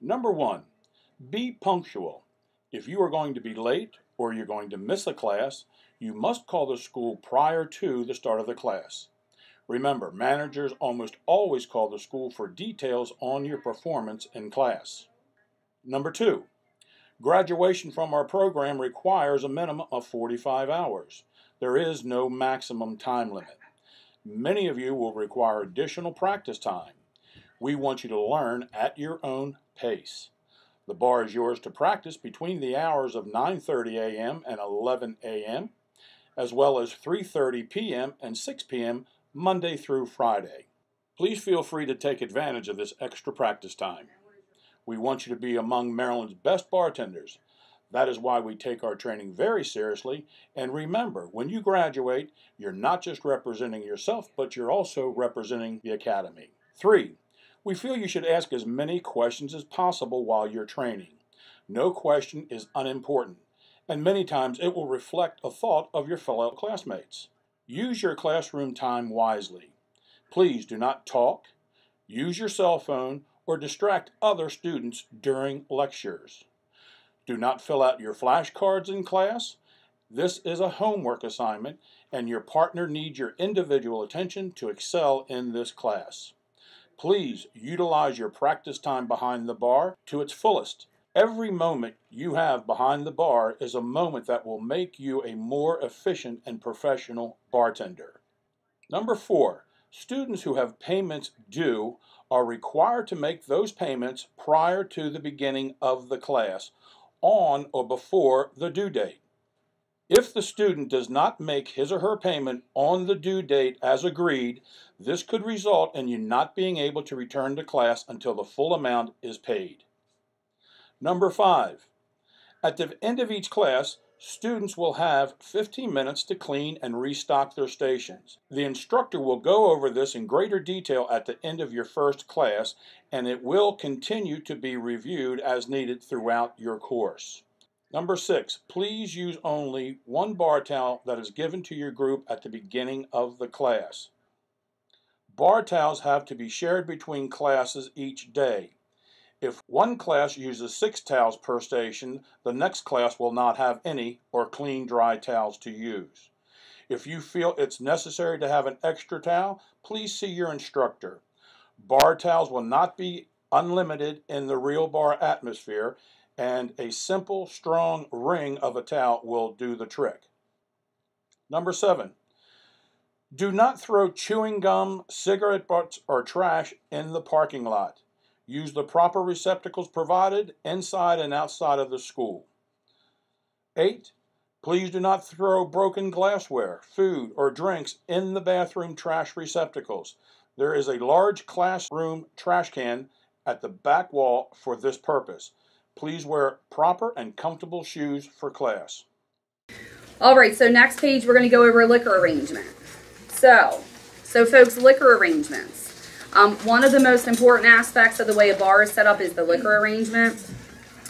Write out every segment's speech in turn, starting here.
Number 1, be punctual. If you are going to be late or you're going to miss a class, you must call the school prior to the start of the class. Remember, managers almost always call the school for details on your performance in class. Number 2, graduation from our program requires a minimum of 45 hours. There is no maximum time limit. Many of you will require additional practice time. We want you to learn at your own pace. The bar is yours to practice between the hours of 9:30 a.m. and 11 a.m., as well as 3:30 p.m. and 6 p.m. Monday through Friday. Please feel free to take advantage of this extra practice time. We want you to be among Maryland's best bartenders. That is why we take our training very seriously, and remember, when you graduate, you're not just representing yourself, but you're also representing the Academy. 3, we feel you should ask as many questions as possible while you're training. No question is unimportant, and many times it will reflect a thought of your fellow classmates. Use your classroom time wisely. Please do not talk, use your cell phone, or distract other students during lectures. Do not fill out your flashcards in class. This is a homework assignment, and your partner needs your individual attention to excel in this class. Please utilize your practice time behind the bar to its fullest. Every moment you have behind the bar is a moment that will make you a more efficient and professional bartender. Number 4, students who have payments due are required to make those payments prior to the beginning of the class, on or before the due date. If the student does not make his or her payment on the due date as agreed, this could result in you not being able to return to class until the full amount is paid. Number 5, at the end of each class, students will have 15 minutes to clean and restock their stations. The instructor will go over this in greater detail at the end of your first class, and it will continue to be reviewed as needed throughout your course. Number 6, please use only one bar towel that is given to your group at the beginning of the class. Bar towels have to be shared between classes each day. If one class uses 6 towels per station, the next class will not have any or clean dry towels to use. If you feel it's necessary to have an extra towel, please see your instructor. Bar towels will not be unlimited in the real bar atmosphere, and a simple, strong ring of a towel will do the trick. Number 7, do not throw chewing gum, cigarette butts, or trash in the parking lot. Use the proper receptacles provided inside and outside of the school. 8, please do not throw broken glassware, food, or drinks in the bathroom trash receptacles. There is a large classroom trash can at the back wall for this purpose. Please wear proper and comfortable shoes for class. All right, so next page we're going to go over liquor arrangement. So folks, liquor arrangements. One of the most important aspects of the way a bar is set up is the liquor arrangement.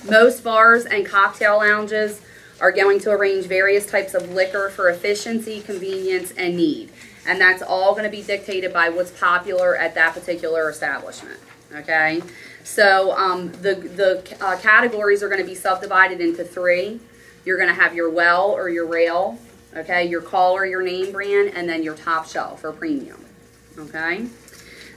Most bars and cocktail lounges are going to arrange various types of liquor for efficiency, convenience, and need. And that's all going to be dictated by what's popular at that particular establishment. Okay? So the categories are going to be subdivided into 3. You're going to have your well or your rail, okay, your call or your name brand, and then your top shelf or premium. Okay?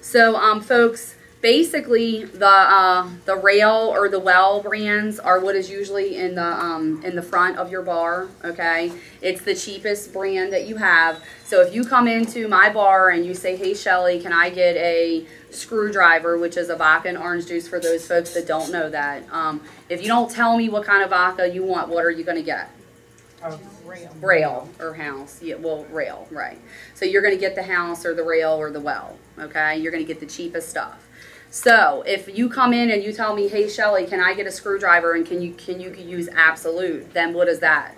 So, folks, basically the rail or the well brands are what is usually in the front of your bar. Okay, it's the cheapest brand that you have. So if you come into my bar and you say, "Hey, Shelly, can I get a screwdriver," which is a vodka and orange juice for those folks that don't know that. If you don't tell me what kind of vodka you want, what are you going to get? Rail or house. Yeah, well, rail, right. So you're going to get the house or the rail or the well, okay? You're going to get the cheapest stuff. So if you come in and you tell me, "Hey, Shelly, can I get a screwdriver and can you use Absolute?" Then what is that?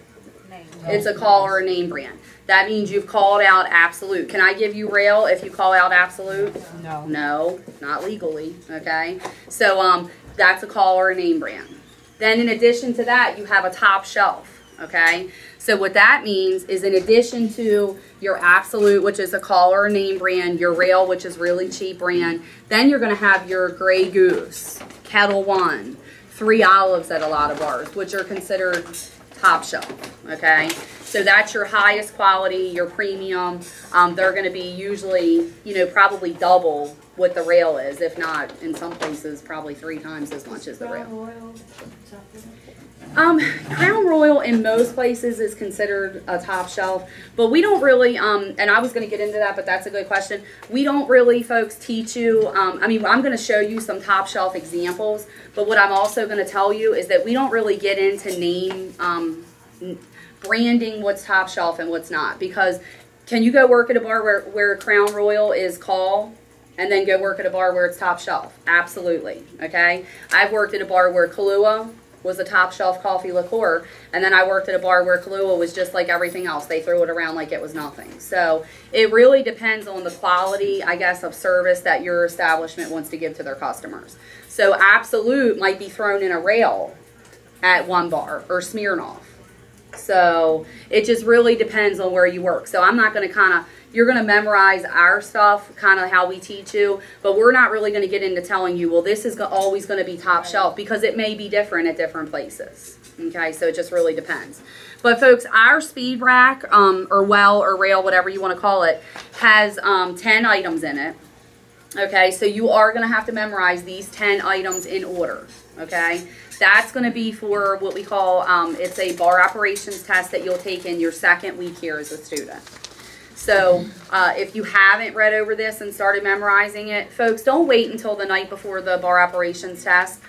Name. It's a call or a name brand. That means you've called out Absolute. Can I give you rail if you call out Absolute? No. No, not legally, okay? So that's a call or a name brand. Then in addition to that, you have a top shelf. okay? So what that means is in addition to your Absolute, which is a collar or name brand, your Rail, which is really cheap brand, then you're going to have your Grey Goose, Kettle One, Three Olives at a lot of bars, which are considered top shelf, okay? So that's your highest quality, your premium. They're going to be usually, you know, probably double what the Rail is, if not, in some places, probably 3 times as much as the Rail. Crown Royal in most places is considered a top shelf, but we don't really, and I was going to get into that, but that's a good question. We don't really, folks, teach you, I mean, I'm going to show you some top shelf examples, but what I'm also going to tell you is that we don't really get into name, branding what's top shelf and what's not, because can you go work at a bar where Crown Royal is call and then go work at a bar where it's top shelf? Absolutely, okay? I've worked at a bar where Kahlua was a top shelf coffee liqueur, and then I worked at a bar where Kahlua was just like everything else. They threw it around like it was nothing. So it really depends on the quality, I guess, of service that your establishment wants to give to their customers. So Absolute might be thrown in a Rail at one bar, or Smirnoff. So it just really depends on where you work. So I'm not going to you're going to memorize our stuff, kind of how we teach you, but we're not really going to get into telling you, well, this is always going to be top shelf, because it may be different at different places. Okay, so it just really depends. But folks, our speed rack, or well, or Rail, whatever you want to call it, has 10 items in it. Okay, so you are going to have to memorize these 10 items in order. Okay, that's going to be for what we call, it's a bar operations test that you'll take in your second week here as a student. So if you haven't read over this and started memorizing it, folks, don't wait until the night before the bar operations test.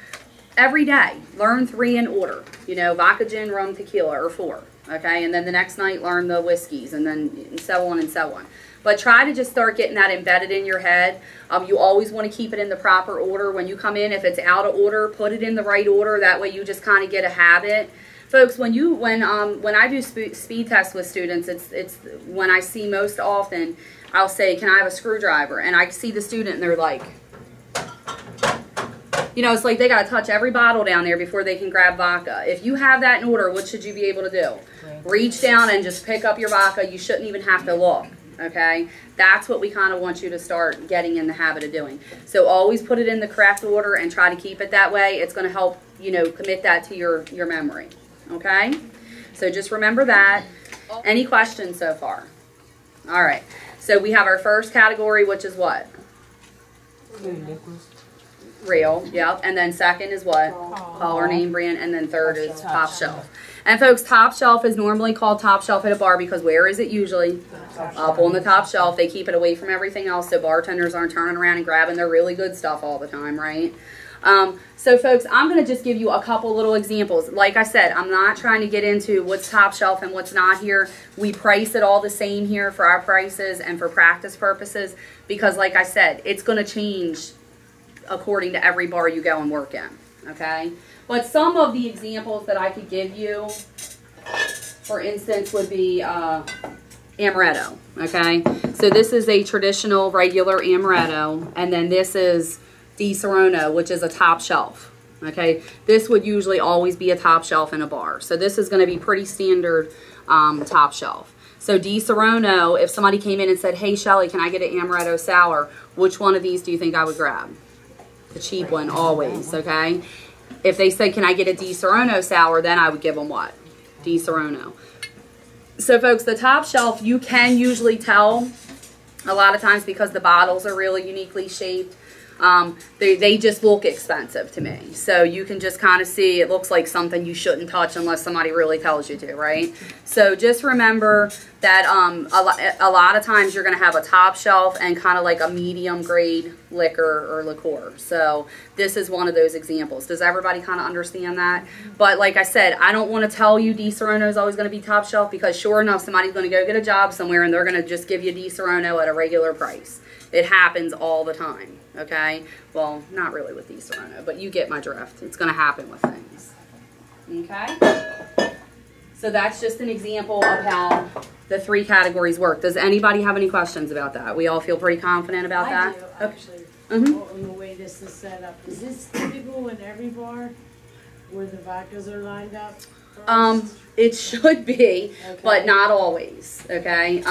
Every day, learn 3 in order. You know, vodka, gin, rum, tequila, or 4. Okay, and then the next night, learn the whiskeys, and then so on and so on. But try to just start getting that embedded in your head. You always want to keep it in the proper order. When you come in, if it's out of order, put it in the right order. That way you just kind of get a habit. Folks, when I do speed tests with students, it's when I see most often, I'll say, can I have a screwdriver? And I see the student and they're like, you know, it's like they got to touch every bottle down there before they can grab vodka. If you have that in order, what should you be able to do? Reach down and just pick up your vodka. You shouldn't even have to look. Okay, that's what we kind of want you to start getting in the habit of doing. So always put it in the correct order and try to keep it that way. It's going to help, you know, commit that to your memory. Okay, so just remember that. Any questions so far? All right, so we have our first category, which is what? Real, yep. And then second is what? Collar, name brand, and then third is top shelf. And folks, top shelf is normally called top shelf at a bar because where is it usually? Up on the top shelf. They keep it away from everything else so bartenders aren't turning around and grabbing their really good stuff all the time, right? So folks, I'm going to just give you a couple little examples. Like I said, I'm not trying to get into what's top shelf and what's not here. We price it all the same here for our prices and for practice purposes because like I said, it's going to change according to every bar you go and work in, okay? But some of the examples that I could give you, for instance, would be amaretto, okay? So this is a traditional regular amaretto, and then this is Di Serono, which is a top shelf, okay? This would usually always be a top shelf in a bar. So this is going to be pretty standard top shelf. So Di Serono, if somebody came in and said, hey, Shelly, can I get an amaretto sour? Which one of these do you think I would grab? The cheap one, always, okay? If they said, can I get a Di Serono sour, then I would give them what? Di Serono. So, folks, the top shelf, you can usually tell a lot of times because the bottles are really uniquely shaped. They just look expensive to me. So you can just kind of see it looks like something you shouldn't touch unless somebody really tells you to, right? So just remember that a lot of times you're going to have a top shelf and kind of like a medium grade liquor or liqueur. So this is one of those examples. Does everybody kind of understand that? But like I said, I don't want to tell you Di Serono is always going to be top shelf because sure enough, somebody's going to go get a job somewhere and they're going to just give you Di Serono at a regular price. It happens all the time, okay? Well, not really with Di Serono, but you get my drift. It's going to happen with things, okay? So that's just an example of how the 3 categories work. Does anybody have any questions about that? We all feel pretty confident about that? I do, actually. On the way this is set up. Is this typical in every bar where the vodkas are lined up? It should be, Okay. but not always, okay?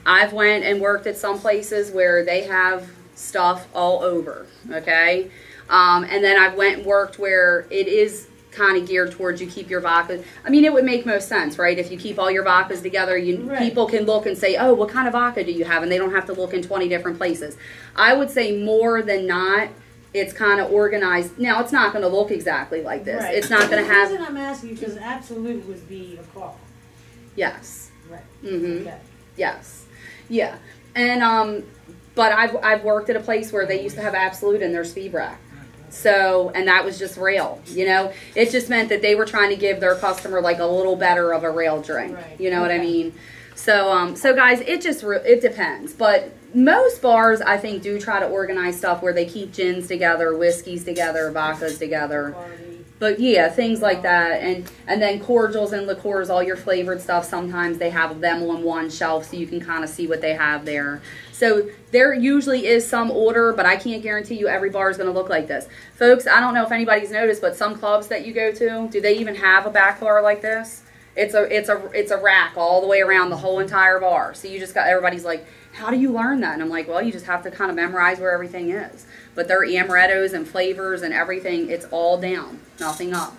I've went and worked at some places where they have stuff all over, okay? And then I've went and worked where it is kind of geared towards you keep your vodka. I mean, it would make most sense, right? If you keep all your vodkas together, Right. people can look and say, oh, what kind of vodka do you have? And they don't have to look in 20 different places. I would say more than not, it's kind of organized. Now, it's not going to look exactly like this. Right. It's not going to have... The reason I'm asking, because Absolute would be a call. Yes. Right. Mm-hmm. Okay. Yes. Yeah. And, but I've worked at a place where they used to have Absolute in their speed rack. So, and that was just rail, you know, it just meant that they were trying to give their customer like a little better of a rail drink. Right. You know what I Okay. mean? So, so guys, it just, it depends, but most bars I think do try to organize stuff where they keep gins together, whiskeys together, vodkas together. Party. But yeah, things like that, and then cordials and liqueurs, all your flavored stuff. Sometimes they have them on one shelf, so you can kind of see what they have there. So there usually is some order, but I can't guarantee you every bar is going to look like this, folks. I don't know if anybody's noticed, but some clubs that you go to, do they even have a back bar like this? It's a rack all the way around the whole entire bar. So you just got, everybody's like, how do you learn that? And I'm like, well, you just have to kind of memorize where everything is. But their amarettos and flavors and everything, it's all down, nothing up.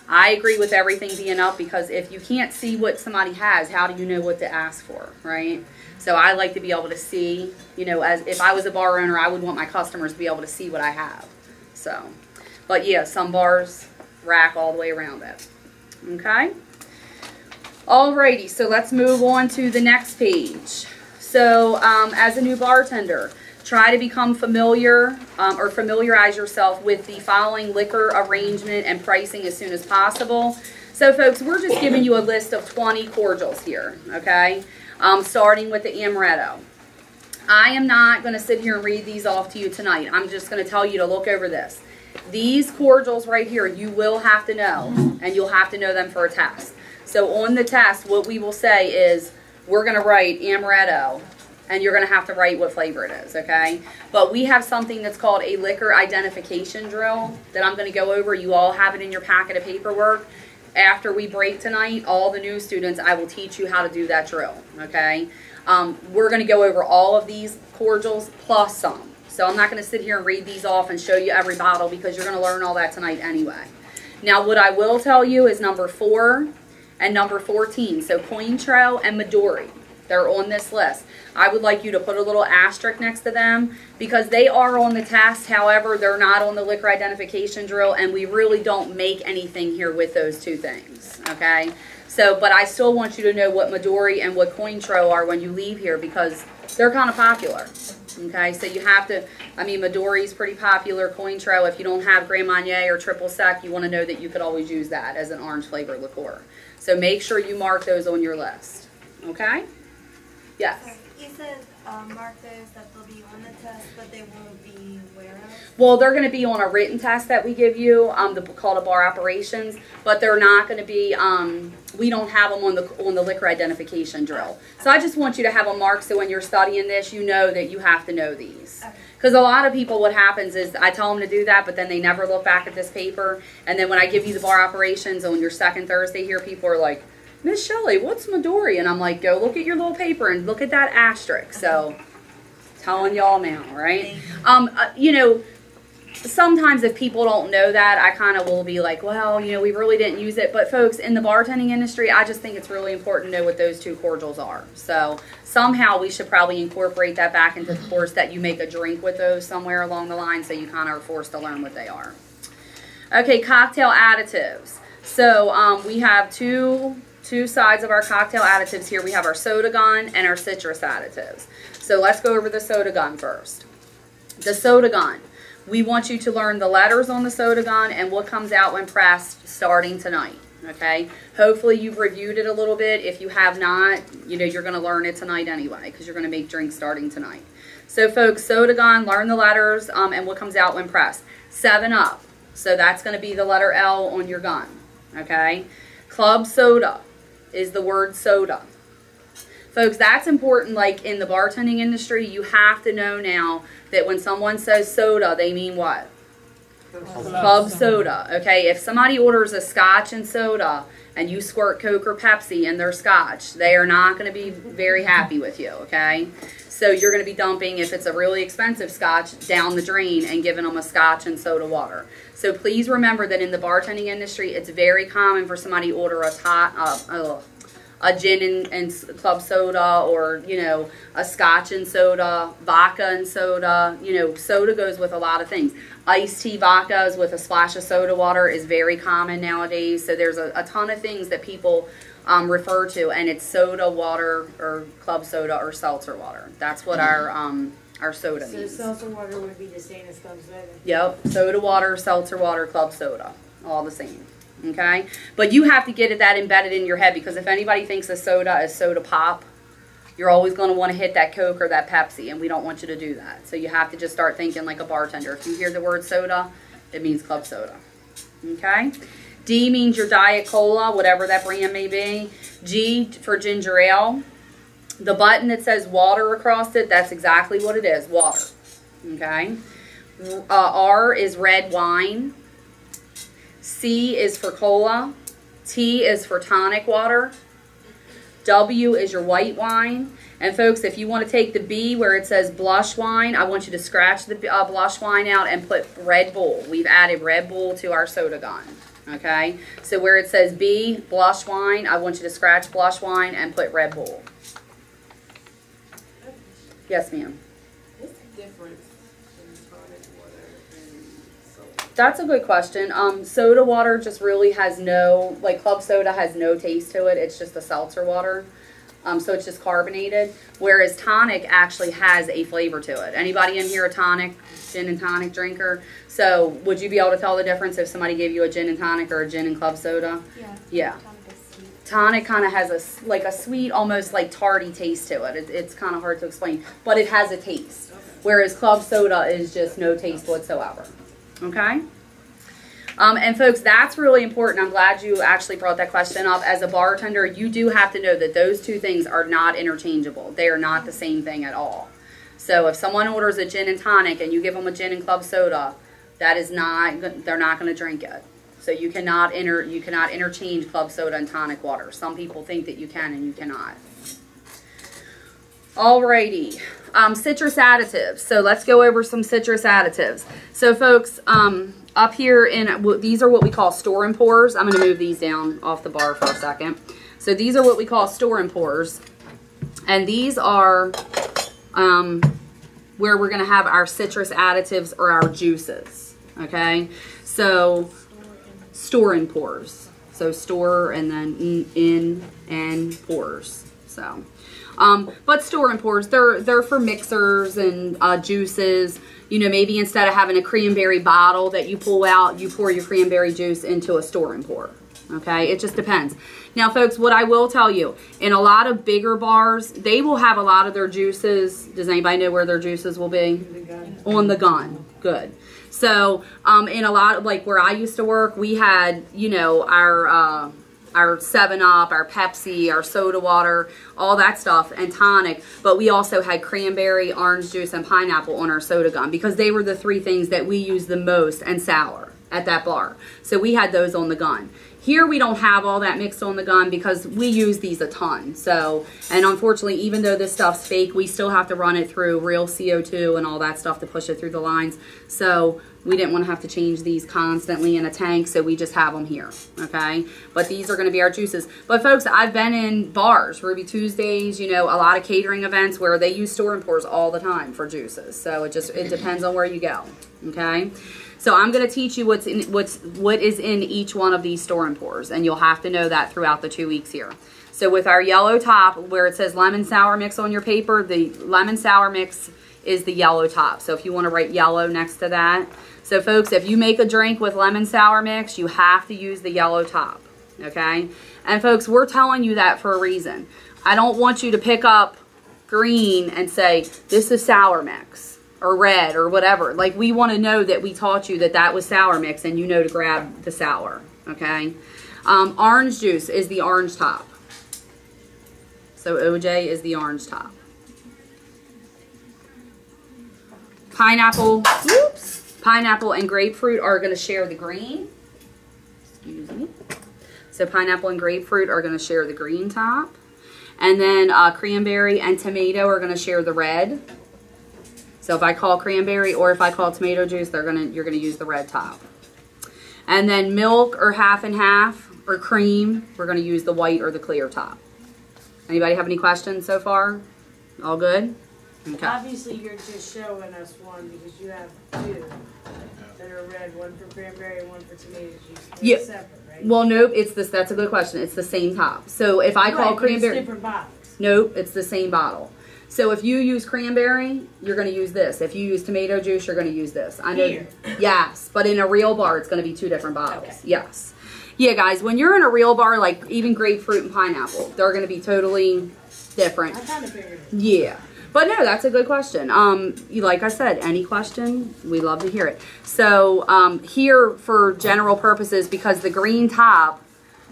I agree with everything being up, because if you can't see what somebody has, how do you know what to ask for, right? So I like to be able to see, you know, as if I was a bar owner, I would want my customers to be able to see what I have. So, but yeah, some bars rack all the way around it. Okay. Alrighty, so let's move on to the next page. So as a new bartender, try to become familiar or familiarize yourself with the following liquor arrangement and pricing as soon as possible. So folks, we're just giving you a list of 20 cordials here, okay? Starting with the amaretto. I am not going to sit here and read these off to you tonight. I'm just going to tell you to look over this. These cordials right here, you will have to know, and you'll have to know them for a test. So on the test, what we will say is, we're going to write amaretto, and you're going to have to write what flavor it is, okay? But we have something that's called a liquor identification drill that I'm going to go over. You all have it in your packet of paperwork. After we break tonight, all the new students, I will teach you how to do that drill, okay? We're going to go over all of these cordials plus some. So I'm not going to sit here and read these off and show you every bottle, because you're going to learn all that tonight anyway. Now, what I will tell you is number 4 and number 14. So Cointreau and Midori, they're on this list. I would like you to put a little asterisk next to them, because they are on the test. However, they're not on the liquor identification drill, and we really don't make anything here with those two things, okay? So, but I still want you to know what Midori and what Cointreau are when you leave here, because they're kind of popular, okay? So you have to, I mean, Midori's pretty popular. Cointreau, if you don't have Grand Marnier or Triple Sec, you want to know that you could always use that as an orange flavored liqueur. So make sure you mark those on your list, okay? Yes? So you said mark those that they'll be on the test, but they won't be where else? Well, they're going to be on a written test that we give you, called a bar operations, but they're not going to be, we don't have them on the liquor identification drill. So I just want you to have them marked, so when you're studying this, you know that you have to know these. Okay. Because a lot of people, what happens is I tell them to do that, but then they never look back at this paper. And then when I give you the bar operations on your second Thursday here, people are like, Miss Shelley, what's Midori? And I'm like, go look at your little paper and look at that asterisk. So, telling y'all now, right? You know, sometimes if people don't know that, I kind of will be like, well, you know, we really didn't use it. But folks, in the bartending industry, I just think it's really important to know what those two cordials are. So somehow we should probably incorporate that back into the course, that you make a drink with those somewhere along the line, so you kind of are forced to learn what they are. Okay, cocktail additives. So we have two sides of our cocktail additives here. We have our soda gun and our citrus additives. So let's go over the soda gun first. The soda gun. We want you to learn the letters on the soda gun and what comes out when pressed starting tonight, okay? Hopefully you've reviewed it a little bit. If you have not, you know, you're going to learn it tonight anyway, because you're going to make drinks starting tonight. So folks, soda gun, learn the letters and what comes out when pressed. 7-Up. So that's going to be the letter L on your gun, okay? Club soda is the word soda. Folks, that's important. Like in the bartending industry, you have to know now that when someone says soda, they mean what? Club soda. Okay, if somebody orders a scotch and soda and you squirt Coke or Pepsi in their scotch, they are not going to be very happy with you, okay? So you're going to be dumping, if it's a really expensive scotch, down the drain and giving them a scotch and soda water. So please remember that in the bartending industry, it's very common for somebody to order a gin and club soda, or, you know, a scotch and soda, vodka and soda. You know, soda goes with a lot of things. Iced tea vodkas with a splash of soda water is very common nowadays. So there's a ton of things that people refer to, and it's soda water or club soda or seltzer water. That's what our soda means. So seltzer water would be the same as club soda? Yep, soda water, seltzer water, club soda, all the same. Okay, but you have to get that embedded in your head, because if anybody thinks a soda is soda pop, you're always going to want to hit that Coke or that Pepsi, and we don't want you to do that. So you have to just start thinking like a bartender. If you hear the word soda, it means club soda. Okay, D means your Diet Cola, whatever that brand may be. G for ginger ale. The button that says water across it, that's exactly what it is, water. Okay, R is red wine. C is for cola. T is for tonic water. W is your white wine. And folks, if you want to take the B where it says blush wine, I want you to scratch the blush wine out and put Red Bull. We've added Red Bull to our soda gun. Okay? So where it says B, blush wine, I want you to scratch blush wine and put Red Bull. Yes, ma'am. What's the difference in tonic water and soda? That's a good question. Soda water just really has no, like club soda has no taste to it. It's just a seltzer water. So it's just carbonated. Whereas tonic actually has a flavor to it. Anybody in here a tonic, gin and tonic drinker? So would you be able to tell the difference if somebody gave you a gin and tonic or a gin and club soda? Yeah. Yeah. Tonic is sweet. Tonic kind of has a sweet, almost like tarty taste to it. It's kind of hard to explain, but it has a taste. Whereas club soda is just no taste whatsoever. Okay? And folks, that's really important. I'm glad you actually brought that question up. As a bartender, you do have to know that those two things are not interchangeable. They are not the same thing at all. So if someone orders a gin and tonic and you give them a gin and club soda, that is not, they're not going to drink it. So you cannot interchange club soda and tonic water. Some people think that you can, and you cannot. Alrighty, citrus additives. So let's go over some citrus additives. So folks, up here these are what we call store and pours. I'm going to move these down off the bar for a second. So these are what we call store and pours, and these are where we're going to have our citrus additives or our juices. Okay, so store and pours. So store and then in and pours. So. But store and pours, they're for mixers and juices. You know, maybe instead of having a cranberry bottle that you pull out, you pour your cranberry juice into a store and pour. Okay, it just depends. Now, folks, what I will tell you, in a lot of bigger bars, they will have a lot of their juices. Does anybody know where their juices will be? On the gun. Good. So, in a lot of, like where I used to work, we had, you know, our 7-Up, our Pepsi, our soda water, all that stuff, and tonic. But we also had cranberry, orange juice, and pineapple on our soda gun because they were the three things that we used the most, and sour at that bar. So we had those on the gun. Here we don't have all that mixed on the gun because we use these a ton. So, and unfortunately, even though this stuff's fake, we still have to run it through real CO2 and all that stuff to push it through the lines. So we didn't want to have to change these constantly in a tank, so we just have them here, okay? But these are going to be our juices. But folks, I've been in bars, Ruby Tuesdays, you know, a lot of catering events where they use store and pours all the time for juices. So it depends on where you go, okay? So I'm going to teach you what is in each one of these store and pours, and you'll have to know that throughout the 2 weeks here. So with our yellow top, where it says lemon sour mix on your paper, the lemon sour mix is the yellow top. So if you want to write yellow next to that. So folks, if you make a drink with lemon sour mix, you have to use the yellow top, okay? And folks, we're telling you that for a reason. I don't want you to pick up green and say, this is sour mix, or red, or whatever. Like, we want to know that we taught you that that was sour mix, and you know to grab the sour, okay? Orange juice is the orange top. So OJ is the orange top. Pineapple, Pineapple and grapefruit are going to share the green. Excuse me. So pineapple and grapefruit are going to share the green top. And then cranberry and tomato are going to share the red. So if I call cranberry or if I call tomato juice, you're going to use the red top. And then milk or half and half or cream, we're going to use the white or the clear top. Anybody have any questions so far? All good? Okay. Obviously, you're just showing us one because you have two that are red, one for cranberry, one for tomato juice. They're separate, right? Well, nope. That's a good question. It's the same top. So if I call cranberry, it's different bottles. Nope, it's the same bottle. So if you use cranberry, you're going to use this. If you use tomato juice, you're going to use this. I know. Here. Yes, but in a real bar, it's going to be two different bottles. Okay. Yes. Yeah, guys, when you're in a real bar, like even grapefruit and pineapple, they're going to be totally different. I kind of figured it. Yeah. But no, that's a good question. Like I said, any question, we love to hear it. So here for general purposes, because the green top,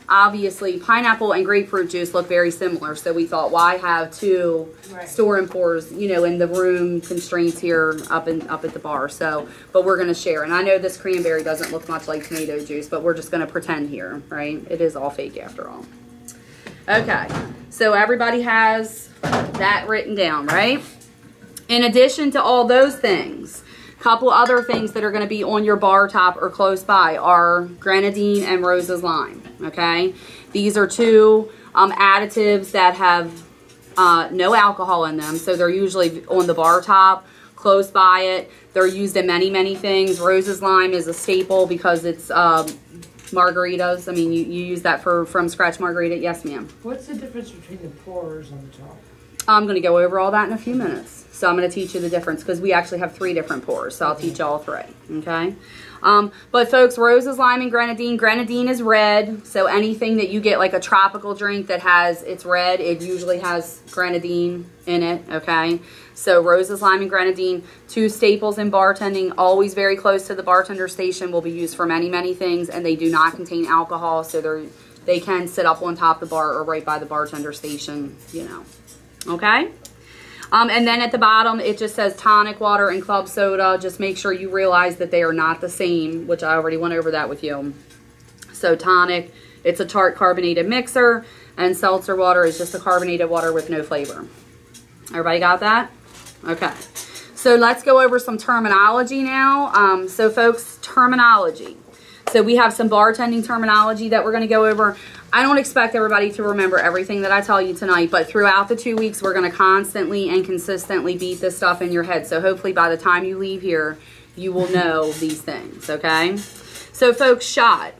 obviously pineapple and grapefruit juice look very similar. So we thought, why have two store and pours, in the room constraints here up at the bar. So, but we're going to share. And I know this cranberry doesn't look much like tomato juice, but we're just going to pretend here, right? It is all fake after all. Okay. So everybody has that written down, right? In addition to all those things, a couple other things that are going to be on your bar top or close by are grenadine and Rose's lime, okay? These are two additives that have no alcohol in them, so they're usually on the bar top, close by it. They're used in many, many things. Rose's lime is a staple because it's margaritas. I mean, you use that for from scratch margarita. Yes, ma'am. What's the difference between the pourers on the top? I'm going to go over all that in a few minutes. So I'm going to teach you the difference because we actually have 3 different pours. So I'll teach you all 3. Okay. But folks, Rose's lime and grenadine. Grenadine is red. So anything that you get like a tropical drink that it's red, it usually has grenadine in it. Okay. So Rose's lime and grenadine, 2 staples in bartending, always very close to the bartender station, will be used for many, many things, and they do not contain alcohol. So they can sit up on top of the bar or right by the bartender station, Okay. And then at the bottom, it just says tonic water and club soda. Just make sure you realize that they are not the same, which I already went over that with you. So tonic, it's a tart carbonated mixer, and seltzer water is just a carbonated water with no flavor. Everybody got that? Okay. So let's go over some terminology now. So folks, terminology. So we have some bartending terminology that we're going to go over. I don't expect everybody to remember everything that I tell you tonight, but throughout the 2 weeks, we're going to constantly and consistently beat this stuff in your head. So hopefully by the time you leave here, you will know these things, okay? So folks, shot.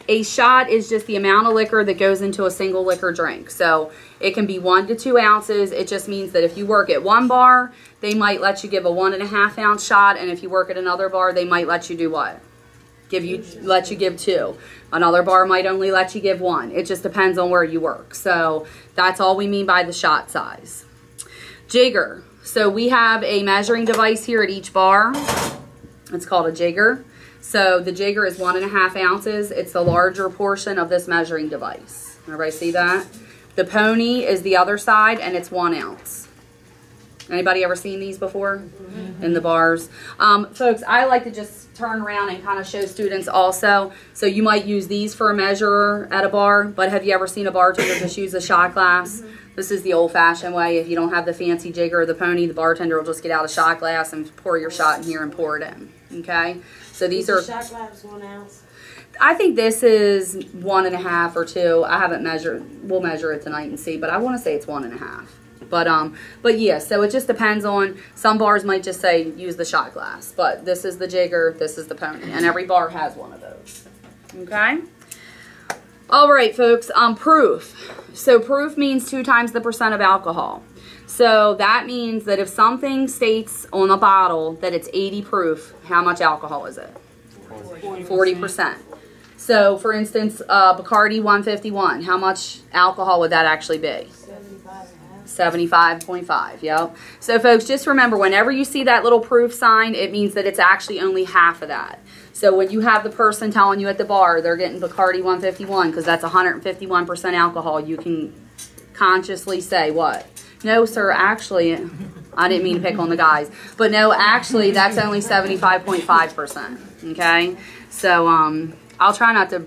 A shot is just the amount of liquor that goes into a single liquor drink. So it can be 1 to 2 ounces. It just means that if you work at one bar, they might let you give a 1.5 ounce shot. And if you work at another bar, they might let you do what? Let you give 2. Another bar might only let you give 1. It just depends on where you work. So that's all we mean by the shot size. Jigger. So we have a measuring device here at each bar. It's called a jigger. So the jigger is 1.5 ounces. It's the larger portion of this measuring device. Everybody see that? The pony is the other side, and it's 1 ounce. Anybody ever seen these before in the bars? Folks, I like to just turn around and kind of show students also. So you might use these for a measurer at a bar, but have you ever seen a bartender just use a shot glass? This is the old-fashioned way. If you don't have the fancy jigger or the pony, the bartender will just get out a shot glass and pour your shot in here and pour it in. Okay? So these are... shot glass 1 ounce? I think this is 1.5 or 2. I haven't measured. We'll measure it tonight and see, but I want to say it's 1.5. But yeah, so it just depends on, some bars might just say use the shot glass, but this is the jigger, this is the pony, and every bar has one of those. Okay? All right, folks, proof. So proof means 2 times the % of alcohol. So that means that if something states on a bottle that it's 80 proof, how much alcohol is it? 40%. So for instance, Bacardi 151, how much alcohol would that actually be? 75.5, yep. So folks, just remember, whenever you see that little proof sign, it means that it's actually only half of that. So when you have the person telling you at the bar they're getting Bacardi 151 because that's 151% alcohol, you can consciously say what? No, sir, actually, I didn't mean to pick on the guys. But no, actually, that's only 75.5%. Okay? So, I'll try not to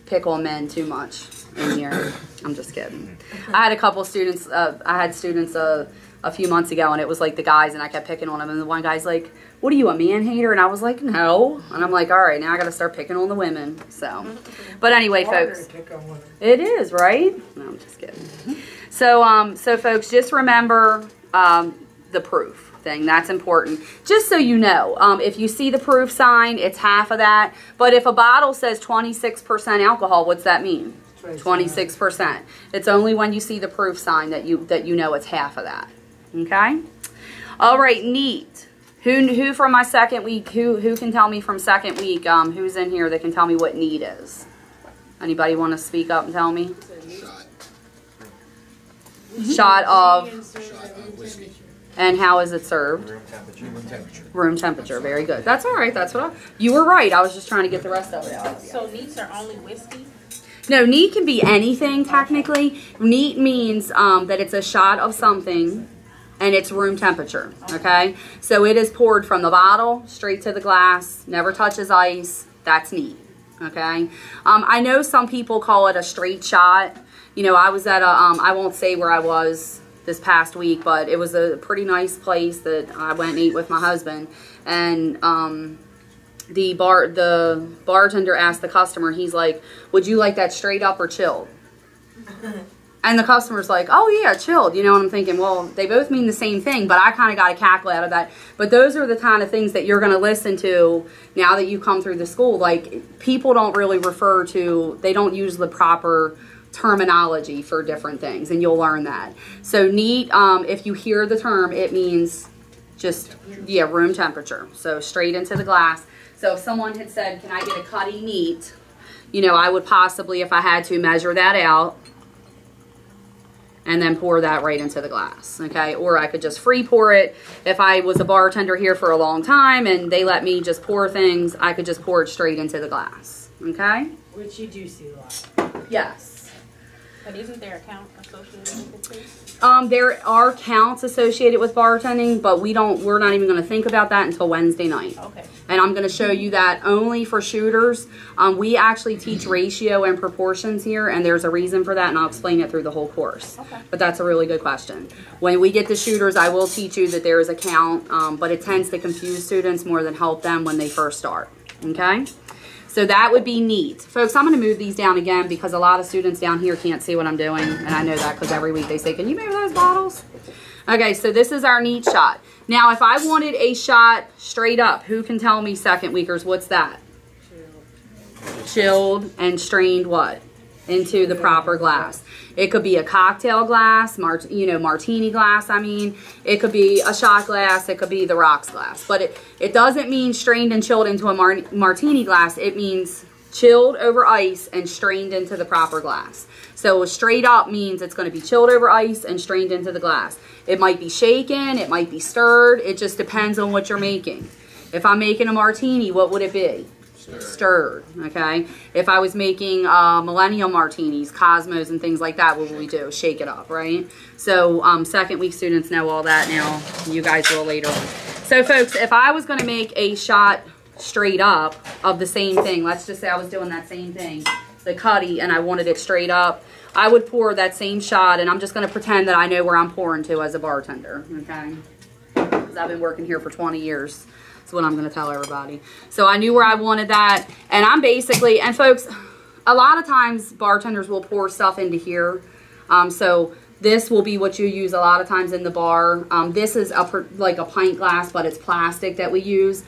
pick on men too much in here. I'm just kidding. I had a couple students, a few months ago, and it was like the guys, and I kept picking on them, and the one guy's like, what are you, a man hater? And I was like, no. And I'm like, all right, now I got to start picking on the women. So, but anyway, folks, it is, right? No, I'm just kidding. So, so folks, just remember the proof thing. That's important. Just so you know, if you see the proof sign, it's half of that. But if a bottle says 26% alcohol, what's that mean? 26%. It's only when you see the proof sign that you know it's half of that. Okay? All right, neat. Who from my second week, who can tell me from second week, who's in here that can tell me what neat is? Anybody want to speak up and tell me? Shot of whiskey. And how is it served? Room temperature. Room temperature. Very good. That's all right. That's what you were right. I was just trying to get the rest of it out. So neats are only whiskey? No, neat can be anything technically. Neat means that it's a shot of something and it's room temperature, okay? So it is poured from the bottle straight to the glass, never touches ice. That's neat, okay? I know some people call it a straight shot. You know, I was at a, I won't say where I was this past week, but it was a pretty nice place that I went and ate with my husband. And the bartender asked the customer, he's like, would you like that straight up or chilled? And the customer's like, oh yeah, chilled. You know, and I'm thinking, well, they both mean the same thing, but I kind of got a cackle out of that. But those are the kind of things that you're going to listen to now that you come through the school. Like, people don't really refer to, they don't use the proper terminology for different things, and you'll learn that. So neat, if you hear the term, it means just, yeah, room temperature. So straight into the glass. So if someone had said, can I get a cutty neat, you know, I would possibly, if I had to, measure that out and then pour that right into the glass, okay? Or I could just free pour it. If I was a bartender here for a long time and they let me just pour things, I could just pour it straight into the glass, okay? Which you do see a lot. Yes. But isn't there a count associated with it too? There are counts associated with bartending, but we're not even gonna think about that until Wednesday night. Okay. And I'm gonna show you that only for shooters. We actually teach ratio and proportions here, and there's a reason for that, and I'll explain it through the whole course. Okay. But that's a really good question. When we get to shooters, I will teach you that there is a count, but it tends to confuse students more than help them when they first start, okay? So that would be neat. Folks, I'm going to move these down again because a lot of students down here can't see what I'm doing. And I know that because every week they say, can you move those bottles? Okay, so this is our neat shot. Now, if I wanted a shot straight up, who can tell me, second weekers, what's that? Chilled and strained what? Into the proper glass. It could be a cocktail glass, martini glass, I mean. It could be a shot glass. It could be the rocks glass. But it doesn't mean strained and chilled into a martini glass. It means chilled over ice and strained into the proper glass. So straight up means it's going to be chilled over ice and strained into the glass. It might be shaken. It might be stirred. It just depends on what you're making. If I'm making a martini, what would it be? Stirred, okay? If I was making millennium martinis, Cosmos, and things like that, what would we do? Shake it up, right? So second week students know all that now. You guys will later on. So folks, if I was going to make a shot straight up of the same thing, let's just say I was doing that same thing, the cutty, and I wanted it straight up, I would pour that same shot, and I'm just going to pretend that I know where I'm pouring to as a bartender, okay? Because I've been working here for 20 years. That's what I'm going to tell everybody. So I knew where I wanted that. And I'm basically, and folks, a lot of times bartenders will pour stuff into here. So this will be what you use a lot of times in the bar. This is like a pint glass, but it's plastic that we use.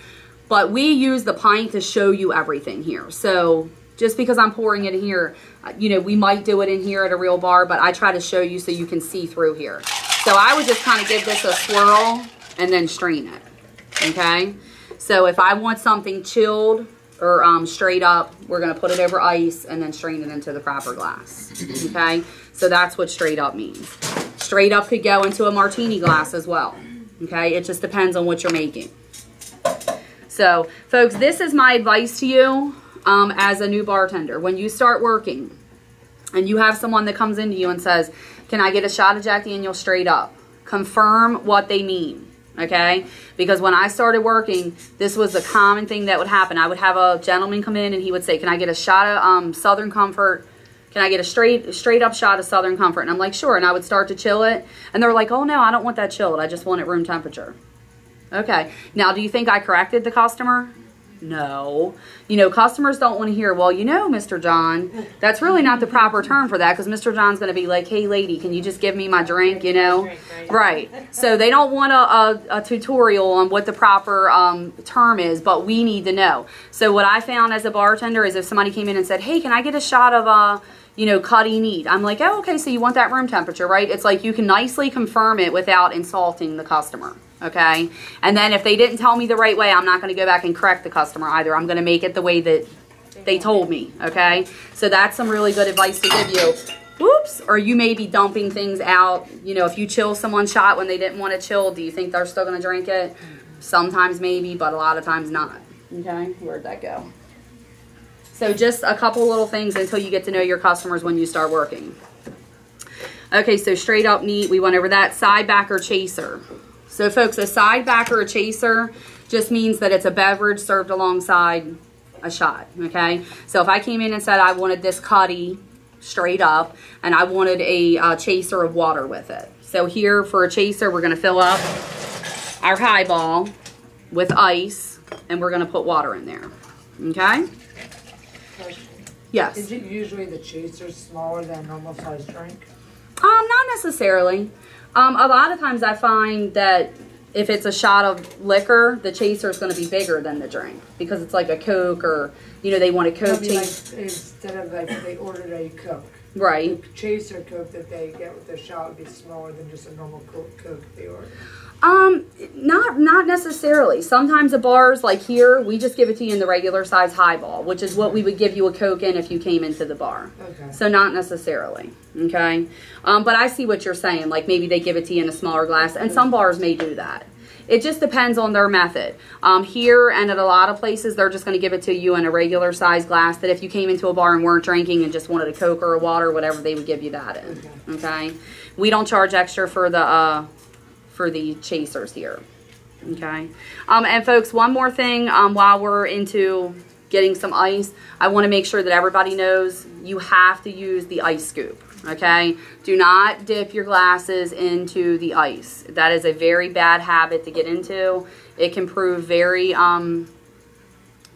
But we use the pint to show you everything here. So just because I'm pouring it in here, you know, we might do it in here at a real bar, but I try to show you so you can see through here. So I would just kind of give this a swirl and then strain it, okay? So if I want something chilled or straight up, we're going to put it over ice and then strain it into the proper glass, okay? So that's what straight up means. Straight up could go into a martini glass as well, okay? It just depends on what you're making. So, folks, this is my advice to you as a new bartender. When you start working and you have someone that comes into you and says, can I get a shot of Jack Daniel's straight up? confirm what they mean, okay? Because when I started working, this was a common thing that would happen. I would have a gentleman come in and he would say, can I get a shot of Southern Comfort? Can I get a straight up shot of Southern Comfort? And I'm like, sure. And I would start to chill it. And they're like, oh no, I don't want that chilled. I just want it room temperature. Okay. Now, do you think I corrected the customer? No. You know, customers don't want to hear, well, you know, Mr. John, that's really not the proper term for that, because Mr. John's going to be like, hey, lady, can you just give me my drink, you know? Right. So they don't want a tutorial on what the proper term is, but we need to know. So what I found as a bartender is if somebody came in and said, hey, can I get a shot of, you know, cutty neat? I'm like, oh, okay, so you want that room temperature, right? It's like you can nicely confirm it without insulting the customer. Okay, and then if they didn't tell me the right way, I'm not going to go back and correct the customer either. I'm going to make it the way that they told me. Okay, so that's some really good advice to give you. Whoops, or you may be dumping things out. You know, if you chill someone's shot when they didn't want it chilled, do you think they're still going to drink it? Sometimes maybe, but a lot of times not. Okay, where'd that go? So just a couple little things until you get to know your customers when you start working. Okay, so straight up neat, we went over that. Side back or chaser. So folks, a side back or a chaser just means that it's a beverage served alongside a shot, okay? So if I came in and said I wanted this cutty straight up and I wanted a chaser of water with it. So here for a chaser, we're gonna fill up our highball with ice and we're gonna put water in there, okay? Question. Yes. Is it usually the chaser smaller than a normal size drink? Not necessarily. A lot of times I find that if it's a shot of liquor, the chaser is going to be bigger than the drink because it's like a Coke or, you know, they want a Coke taste. Like, instead of like if they ordered a Coke. Right. The chaser Coke that they get with their shot would be smaller than just a normal Coke they order. Not necessarily. Sometimes the bars, like here, we just give it to you in the regular size highball, which is what we would give you a Coke in if you came into the bar. Okay. So not necessarily, okay? But I see what you're saying. Like maybe they give it to you in a smaller glass, and some bars may do that. It just depends on their method. Here and at a lot of places, they're just going to give it to you in a regular size glass that if you came into a bar and weren't drinking and just wanted a Coke or a water, whatever, they would give you that in, okay? We don't charge extra for the chasers here, okay? And folks, one more thing while we're into getting some ice, I want to make sure that everybody knows you have to use the ice scoop, okay? Do not dip your glasses into the ice. That is a very bad habit to get into. It can prove very,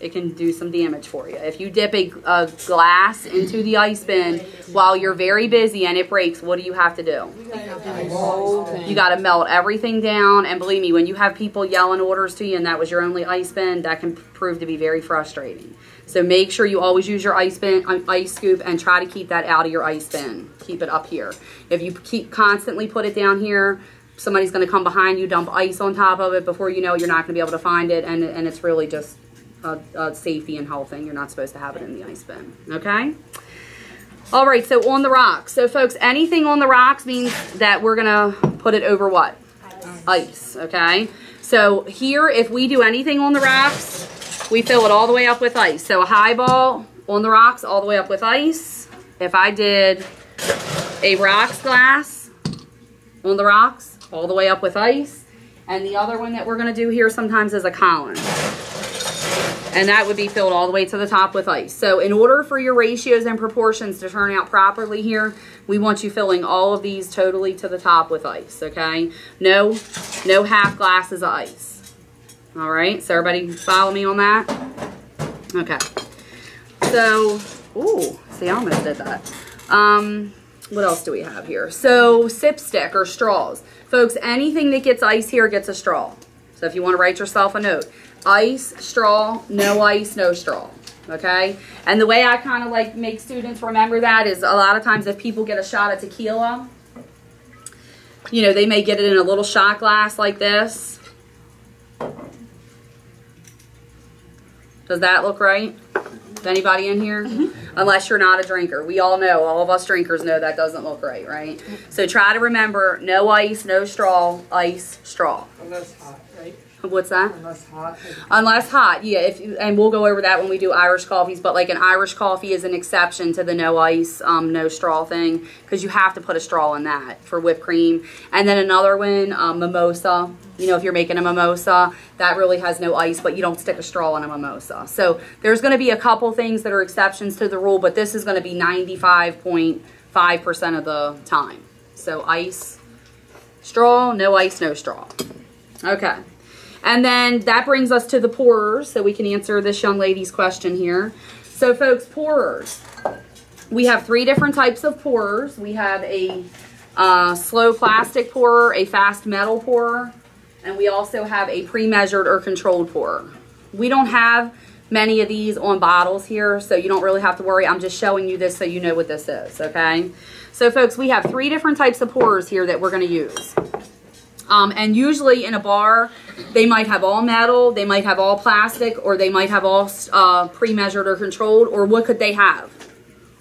it can do some damage for you. If you dip a glass into the ice bin while you're very busy and it breaks, what do you have to do? You got to melt everything down. And believe me, when you have people yelling orders to you and that was your only ice bin, that can prove to be very frustrating. So make sure you always use your ice scoop and try to keep that out of your ice bin. Keep it up here. If you constantly put it down here, somebody's going to come behind you, dump ice on top of it. Before you know it, you're not going to be able to find it, and it's really just a safety and health thing. You're not supposed to have it in the ice bin, okay? All right, so on the rocks. So folks, anything on the rocks means that we're gonna put it over what? Ice, okay? So here, if we do anything on the rocks, we fill it all the way up with ice. So a highball on the rocks all the way up with ice. If I did a rocks glass on the rocks all the way up with ice, and the other one that we're gonna do here sometimes is a Collins. And that would be filled all the way to the top with ice. So in order for your ratios and proportions to turn out properly here, we want you filling all of these totally to the top with ice, okay? No half glasses of ice. All right, so everybody follow me on that? Okay. So, ooh, see, I almost did that. What else do we have here? So sip stick or straws. Folks, anything that gets ice here gets a straw. So if you want to write yourself a note, ice, straw, no ice, no straw, okay? And the way I kind of like make students remember that is a lot of times if people get a shot of tequila, you know, they may get it in a little shot glass like this. Does that look right? Is anybody in here? Unless you're not a drinker. We all know, all of us drinkers know that doesn't look right, right? So try to remember, no ice, no straw, ice, straw. Unless hot, right? What's that? Unless hot. Unless hot, yeah. And we'll go over that when we do Irish coffees. But like an Irish coffee is an exception to the no ice, no straw thing, because you have to put a straw in that for whipped cream. And then another one, mimosa. You know, if you're making a mimosa, that really has no ice, but you don't stick a straw in a mimosa. So there's going to be a couple things that are exceptions to the rule, but this is going to be 95.5% of the time. So ice, straw, no ice, no straw. Okay. And then that brings us to the pourers, so we can answer this young lady's question here. So folks, pourers. We have 3 different types of pourers. We have a slow plastic pourer, a fast metal pourer, and we also have a pre-measured or controlled pourer. We don't have many of these on bottles here, so you don't really have to worry. I'm just showing you this so you know what this is, okay? So folks, we have 3 different types of pourers here that we're going to use. And usually in a bar, they might have all metal, they might have all plastic, or they might have all pre-measured or controlled, or what could they have?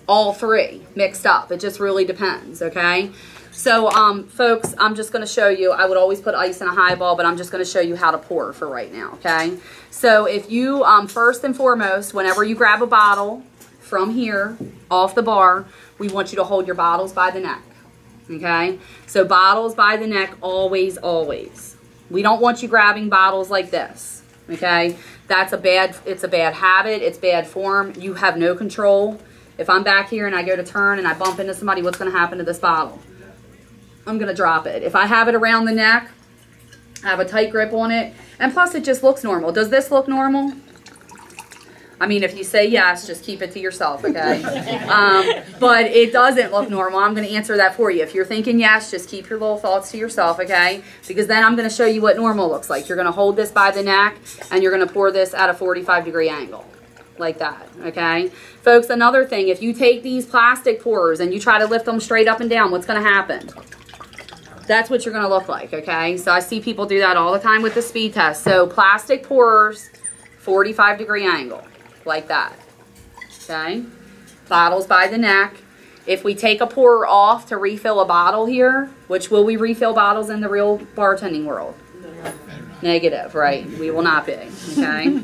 All 3 mixed up. It just really depends, okay? So, folks, I'm just going to show you. I would always put ice in a highball, but I'm just going to show you how to pour for right now, okay? So if you, first and foremost, whenever you grab a bottle from here, off the bar, we want you to hold your bottles by the neck. Okay, so bottles by the neck, always, always. We don't want you grabbing bottles like this. Okay, it's a bad habit. It's bad form. You have no control. If I'm back here and I go to turn and I bump into somebody, what's going to happen to this bottle? I'm going to drop it. If I have it around the neck, I have a tight grip on it, and plus it just looks normal. Does this look normal? I mean, if you say yes, just keep it to yourself, okay? But it doesn't look normal. I'm going to answer that for you. If you're thinking yes, just keep your little thoughts to yourself, okay? Because then I'm going to show you what normal looks like. You're going to hold this by the neck, and you're going to pour this at a 45-degree angle, like that, okay? Folks, another thing, if you take these plastic pourers and you try to lift them straight up and down, what's going to happen? That's what you're going to look like, okay? So I see people do that all the time with the speed test. So plastic pourers, 45-degree angle. Like that, okay? Bottles by the neck. If we take a pourer off to refill a bottle here, which will we refill bottles in the real bartending world? No. Negative, right? We will not be, okay?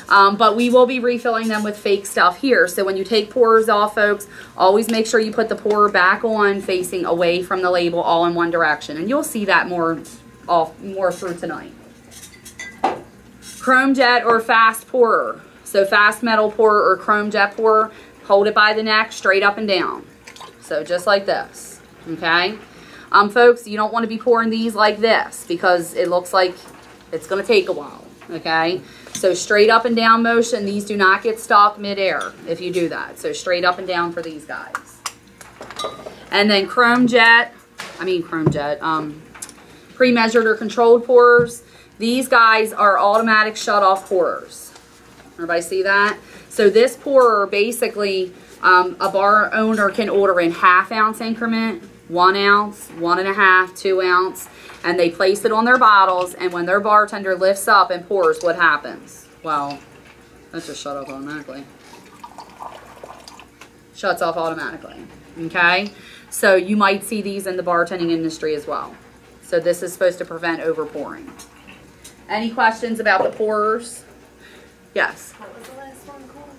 But we will be refilling them with fake stuff here. So when you take pourers off, folks, always make sure you put the pourer back on facing away from the label, all in one direction. And you'll see that more through tonight. Chrome jet or fast pourer. So fast metal pourer or chrome jet pourer, hold it by the neck, straight up and down. So just like this, okay? Folks, you don't want to be pouring these like this because it looks like it's going to take a while, okay? So straight up and down motion, these do not get stuck midair if you do that. So straight up and down for these guys. And then pre-measured or controlled pourers. These guys are automatic shut-off pourers. Everybody see that? So this pourer, basically, a bar owner can order in half-ounce increment, 1 ounce, 1.5, 2 ounce, and they place it on their bottles, and when their bartender lifts up and pours, what happens? Well, that just shut off automatically. Shuts off automatically, okay? So you might see these in the bartending industry as well. So this is supposed to prevent overpouring. Any questions about the pourers? Yes. What was the last one called?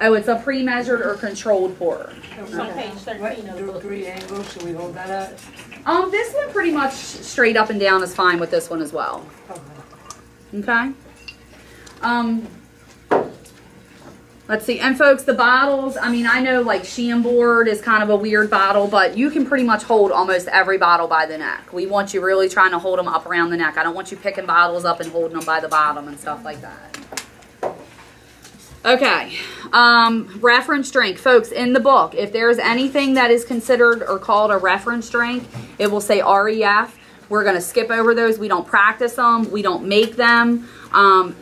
Oh, it's a pre-measured or controlled pourer. It's on page 13 of the book. Degree angle, should we hold that at? This one pretty much straight up and down is fine with this one as well. Okay. Let's see. And folks, the bottles, I mean, I know like Chambord is kind of a weird bottle, but you can pretty much hold almost every bottle by the neck. We want you really trying to hold them up around the neck. I don't want you picking bottles up and holding them by the bottom and stuff like that. Okay, reference drink. Folks, in the book, if there's anything that is considered or called a reference drink, it will say REF. We're going to skip over those. We don't practice them. We don't make them.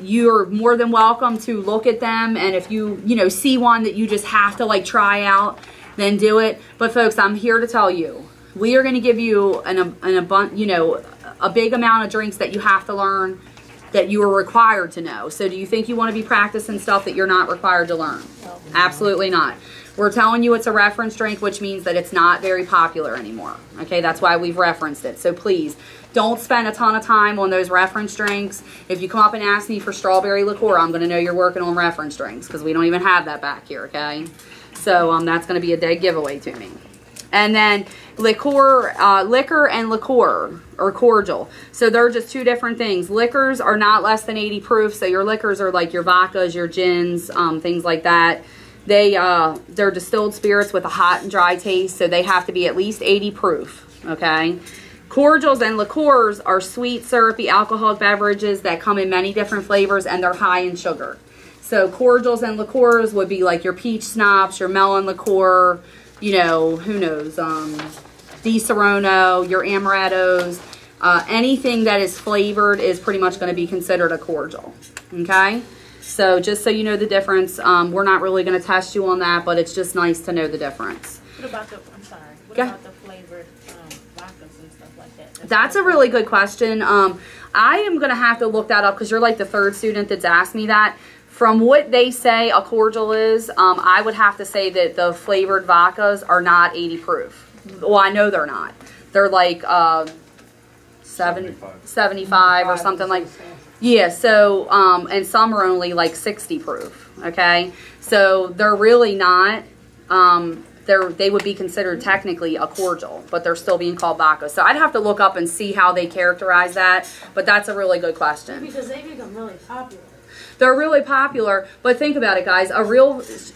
You're more than welcome to look at them, and if you see one that you just have to like try out, then do it. But folks, I'm here to tell you, we are going to give you a big amount of drinks that you have to learn, that you are required to know. So do you think you want to be practicing stuff that you're not required to learn? No. Absolutely not. We're telling you it's a reference drink, which means that it's not very popular anymore. Okay, that's why we've referenced it. So please, don't spend a ton of time on those reference drinks. If you come up and ask me for strawberry liqueur, I'm going to know you're working on reference drinks because we don't even have that back here, okay? So that's going to be a dead giveaway to me. And then liquor and liqueur, or cordial. So they're just two different things. Liquors are not less than 80 proof, so your liquors are like your vodkas, your gins, things like that. They're distilled spirits with a hot and dry taste, so they have to be at least 80 proof, okay? Cordials and liqueurs are sweet, syrupy, alcoholic beverages that come in many different flavors, and they're high in sugar. So cordials and liqueurs would be like your peach schnapps, your melon liqueur, you know, who knows, Di Serono, your amarettos, anything that is flavored is pretty much going to be considered a cordial, okay? So just so you know the difference, we're not really going to test you on that, but it's just nice to know the difference. What about the, I'm sorry, what about the flavored vodkas and stuff like that? That's a really good question. I am going to have to look that up because you're like the third student that's asked me that. From what they say a cordial is, I would have to say that the flavored vodkas are not 80 proof. Well, I know they're not. They're like 75 or something like that. Yeah, so, and some are only like 60 proof, okay? So they're really not, they would be considered technically a cordial, but they're still being called vodka. So I'd have to look up and see how they characterize that, but that's a really good question. Because they become really popular. They're really popular, but think about it, guys.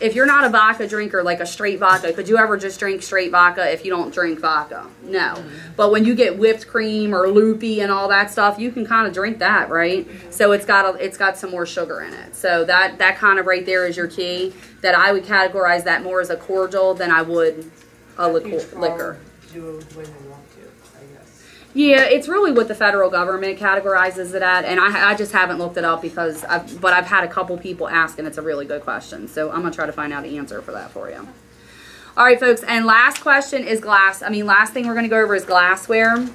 If you're not a vodka drinker, like a straight vodka, could you ever just drink straight vodka if you don't drink vodka? No. But when you get whipped cream or loopy and all that stuff, you can kind of drink that, right? So it's got some more sugar in it. So that kind of right there is your key. That I would categorize that more as a cordial than I would a liquor. Do it when they want to, I guess. Yeah, it's really what the federal government categorizes it at, and I just haven't looked it up because I've had a couple people ask, and it's a really good question. So I'm gonna try to find out the answer for that for you. All right, folks, and last question is last thing we're gonna go over is glassware.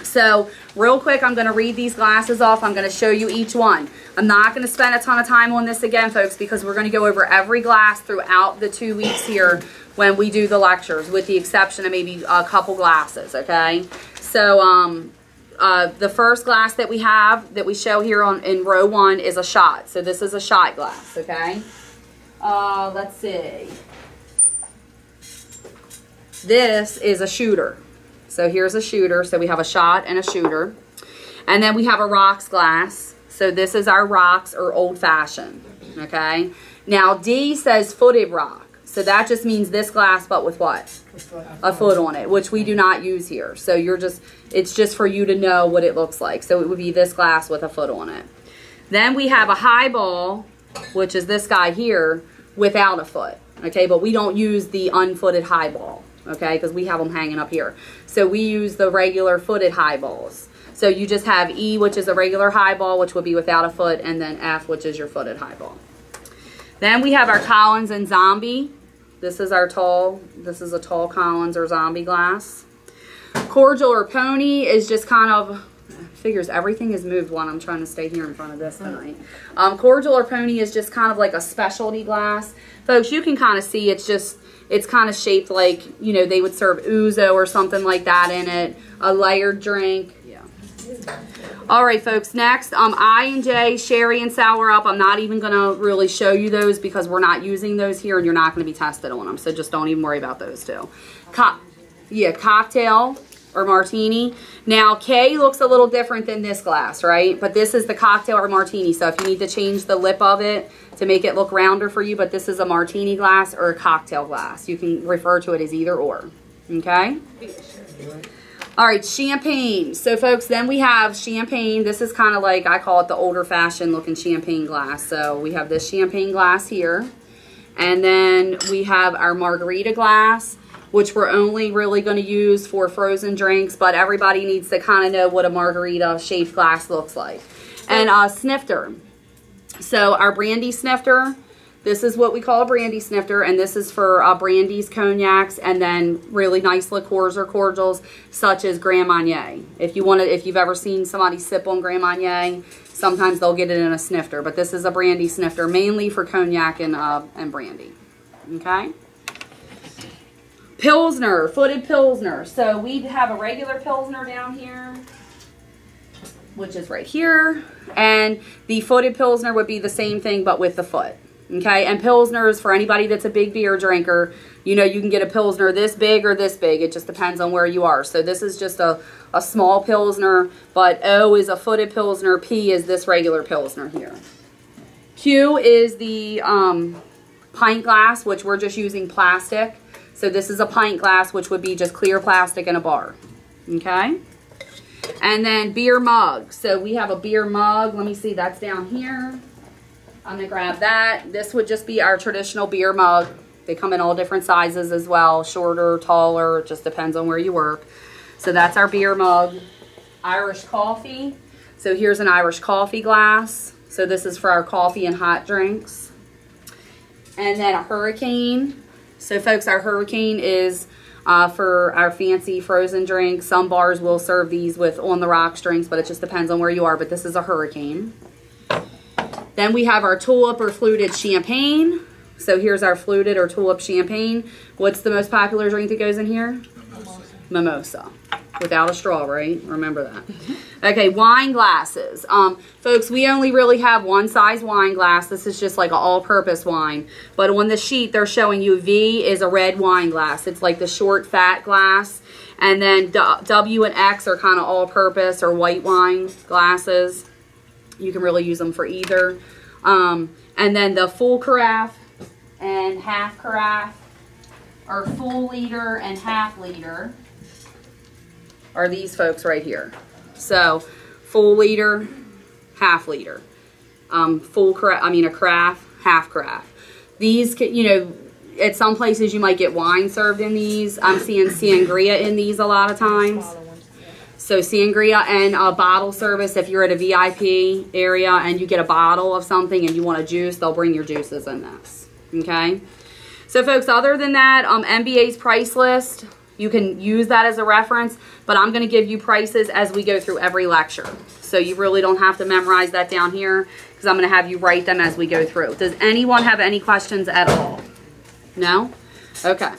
So real quick, I'm gonna read these glasses off. I'm gonna show you each one. I'm not gonna spend a ton of time on this again, folks, because we're gonna go over every glass throughout the 2 weeks here when we do the lectures, with the exception of maybe a couple glasses, okay? So the first glass that we have, that we show here in row 1 is a shot. So this is a shot glass, okay? Let's see. This is a shooter. So here's a shooter. So we have a shot and a shooter. And then we have a rocks glass. So this is our rocks or old fashioned, okay? Now D says footed rock. So that just means this glass, but with what? A foot on it, which we do not use here. So it's just for you to know what it looks like. So it would be this glass with a foot on it. Then we have a highball, which is this guy here, without a foot. Okay, but we don't use the unfooted highball, okay, because we have them hanging up here. So we use the regular footed highballs. So you just have E, which is a regular highball, which would be without a foot, and then F, which is your footed highball. Then we have our Collins and Zombie. This is a tall Collins or Zombie glass. Cordial or Pony is just kind of, figures everything is moved when I'm trying to stay here in front of this tonight. Cordial or Pony is just kind of like a specialty glass. Folks, you can kind of see it's kind of shaped like, you know, they would serve ouzo or something like that in it. A layered drink. Yeah. All right, folks, next, I and J, sherry and sour up. I'm not even going to really show you those because we're not using those here and you're not going to be tested on them. So just don't even worry about those two. Cocktail or martini. Now, K looks a little different than this glass, right? But this is the cocktail or martini. So if you need to change the lip of it to make it look rounder for you, but this is a martini glass or a cocktail glass. You can refer to it as either or, okay? All right, champagne. So, folks, then we have champagne. This is kind of like, I call it the older fashioned looking champagne glass. So we have this champagne glass here. And then we have our margarita glass, which we're only really going to use for frozen drinks. But everybody needs to kind of know what a margarita shaped glass looks like. And a snifter. So our brandy snifter. This is what we call a brandy snifter, and this is for brandies, cognacs, and then really nice liqueurs or cordials, such as Grand Marnier. If you've ever seen somebody sip on Grand Marnier, sometimes they'll get it in a snifter. But this is a brandy snifter, mainly for cognac and brandy. Okay. Pilsner, footed Pilsner. So we have a regular Pilsner down here, which is right here. And the footed Pilsner would be the same thing, but with the foot. Okay, and Pilsners, for anybody that's a big beer drinker, you know, you can get a Pilsner this big or this big. It just depends on where you are. So this is just a small Pilsner, but O is a footed Pilsner. P is this regular Pilsner here. Q is the pint glass, which we're just using plastic. So this is a pint glass, which would be just clear plastic in a bar. Okay? And then beer mug. So we have a beer mug. Let me see, that's down here. I'm going to grab that. This would just be our traditional beer mug. They come in all different sizes as well. Shorter, taller. It just depends on where you work. So that's our beer mug. Irish coffee. So here's an Irish coffee glass. So this is for our coffee and hot drinks. And then a hurricane. So folks, our hurricane is for our fancy frozen drinks. Some bars will serve these with on the rocks drinks, but it just depends on where you are. But this is a hurricane. Then we have our tulip or fluted champagne. So here's our fluted or tulip champagne. What's the most popular drink that goes in here? Mimosa. Without a straw, right? Remember that. Okay, wine glasses. Folks, we only really have one size wine glass. This is just like an all-purpose wine. But on the sheet, they're showing you V is a red wine glass. It's like the short, fat glass. And then W and X are kind of all-purpose or white wine glasses. You can really use them for either. And then the full carafe and half carafe, or full liter and half liter, are these folks right here. So full liter, half liter, full carafe, a carafe, half carafe. These, you know, at some places you might get wine served in these. I'm seeing sangria in these a lot of times. So sangria and a bottle service, if you're at a VIP area and you get a bottle of something and you want a juice, they'll bring your juices in this. Okay? So folks, other than that, MBA's price list, you can use that as a reference, but I'm going to give you prices as we go through every lecture. So you really don't have to memorize that down here because I'm going to have you write them as we go through. Does anyone have any questions at all? No? Okay.